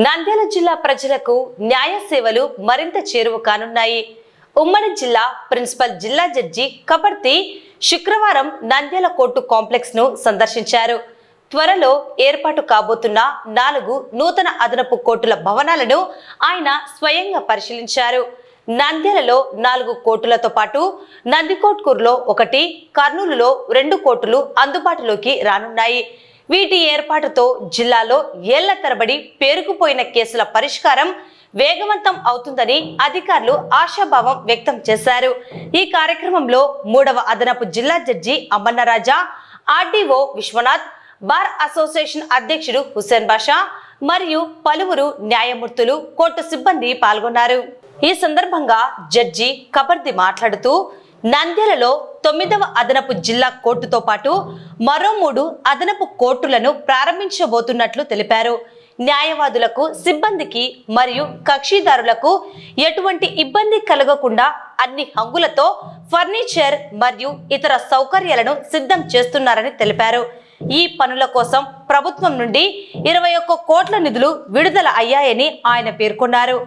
నంద్యాల జిల్లా ప్రజలకు న్యాయ సేవలు మరింత చేరువ కానున్నాయి. ఉమ్మడి జిల్లా ప్రిన్సిపల్ జిల్లా జడ్జి కబర్తి శుక్రవారం నంద్యాల కోర్టు కాంప్లెక్స్ ను సందర్శించారు. త్వరలో ఏర్పాటు కాబోతున్న 4 నూతన అదనపు కోర్టుల భవనాలను ఆయన స్వయంగా పరిశీలించారు. నంద్యాలలో 4 కోర్టులతో పాటు నందికొట్కూరులో 1, కర్నూలులో 2 కోర్టులు అందుబాటులోకి రానున్నాయి. వీటి ఏర్పాటుతో జిల్లాలో ఏళ్ల తరబడి పేరుకుపోయిన కేసుల పరిష్కారం వేగవంతం అవుతుందని అధికారులు ఆశాభావం వ్యక్తం చేశారు. ఈ కార్యక్రమంలో 3వ అదనపు జిల్లా judge Amannaraja, RDO Vishwanath, bar association అధ్యక్షుడు హుస్సేన్ బాషా మరియు పలువురు న్యాయమూర్తులు, కోర్టు సిబ్బంది పాల్గొన్నారు. ఈ సందర్భంగా జడ్జి కబర్ది మాట్లాడుతూ నంద్యాలలో 9వ అదనపు జిల్లా కోర్టుతో పాటు మరో 3 అదనపు కోర్టులను ప్రారంభించబోతున్నట్లు తెలిపారు. న్యాయవాదులకు, సిబ్బందికి మరియు కక్షిదారులకు ఎటువంటి ఇబ్బంది కలగకుండా అన్ని హంగులతో ఫర్నిచర్ మరియు ఇతర సౌకర్యాలను సిద్ధం చేస్తున్నారని తెలిపారు. ఈ పనుల కోసం ప్రభుత్వం నుండి 21 కోట్ల నిధులు విడుదల అయ్యాయని ఆయన పేర్కొన్నారు.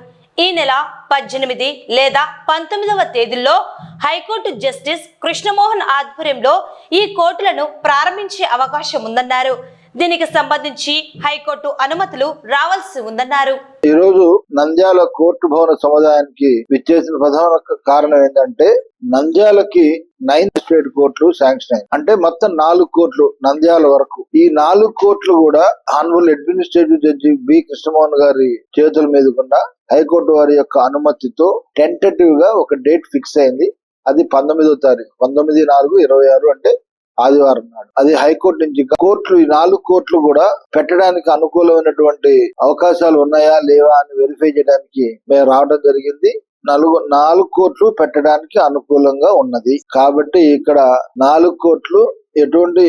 ఈ నెల 18 లేదా 19వ తేదీల్లో హైకోర్టు జస్టిస్ కృష్ణమోహన్ ఆధ్వర్యంలో ఈ కోర్టులను ప్రారంభించే అవకాశం ఉందన్నారు. దీనికి సంబంధించి హైకోర్టు అనుమతులు రావాల్సి ఉందన్నారు. ఈ రోజు నంద్యాల కోర్టు భవన సముదాయానికి విచ్చేసిన ప్రధాన కారణం ఏంటంటే, నంద్యాలకి 9th స్టేట్ కోర్టులు శాంక్షన్ అయింది. అంటే మొత్తం 4 కోర్టులు నంద్యాల వరకు. ఈ 4 కోర్టులు కూడా honourable administrative judge B Krishnamohan గారి చేతుల మీదుగా హైకోర్టు వారి యొక్క అనుమతితో టెంటేటివ్ గా ఒక డేట్ ఫిక్స్ అయింది. అది 19వ తారీఖు 19/4/26 అంటే ఆదివారం నాడు. అది హైకోర్టు నుంచి కోర్టులు, ఈ 4 కోర్టులు కూడా పెట్టడానికి అనుకూలమైనటువంటి అవకాశాలు ఉన్నాయా లేవా అని వెరిఫై చేయడానికి మేము రావడం జరిగింది. 4 కోర్టులు పెట్టడానికి అనుకూలంగా ఉన్నది. కాబట్టి ఇక్కడ 4 కోర్టులు ఎటువంటి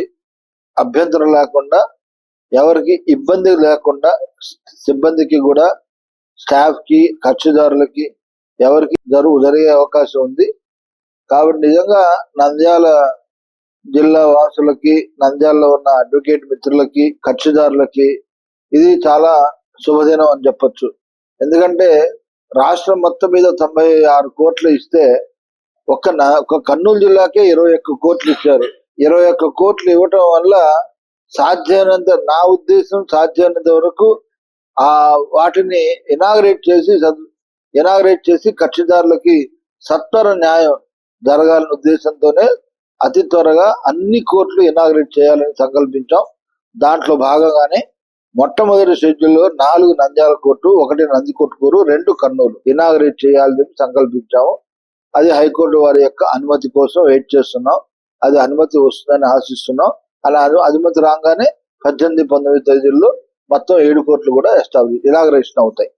అభ్యంతరం లేకుండా, ఎవరికి ఇబ్బంది లేకుండా, సిబ్బందికి కూడా, స్టాఫ్ కి, కక్షిదారులకి ఎవరికి జరిగే అవకాశం ఉంది. కాబట్టి నిజంగా నంద్యాల జిల్లా వాసులకి, నంద్యాలలో ఉన్న అడ్వకేట్ మిత్రులకి, కక్షిదారులకి ఇది చాలా శుభదినం అని చెప్పొచ్చు. ఎందుకంటే రాష్ట్రం మొత్తం మీద 96 కోట్లు ఇస్తే ఒక కర్నూలు జిల్లాకే 21 కోట్లు ఇచ్చారు. 21 కోట్లు ఇవ్వటం వల్ల సాధ్యమైనంత, నా ఉద్దేశం సాధ్యమైనంత వరకు వాటిని ఇనాగరేట్ చేసి కక్షిదారులకి సత్వర న్యాయం జరగాలనే ఉద్దేశంతోనే అతి త్వరగా అన్ని కోర్టులు ఇనాగరేట్ చేయాలని సంకల్పించాం. దాంట్లో భాగంగానే మొట్టమొదటి షెడ్యూల్లో 4 నంద్యాల కోర్టు, 1 నందికొట్కూరు, 2 కర్నూలు ఇనాగరేట్ చేయాలని చెప్పి సంకల్పించాము. అది హైకోర్టు వారి యొక్క అనుమతి కోసం వెయిట్ చేస్తున్నాం. అది అనుమతి వస్తుందని ఆశిస్తున్నాం. అలా అనుమతి రాగానే 18, 19 తేదీల్లో మొత్తం 7 కోర్టులు కూడా ఇనాగరేషన్ అవుతాయి.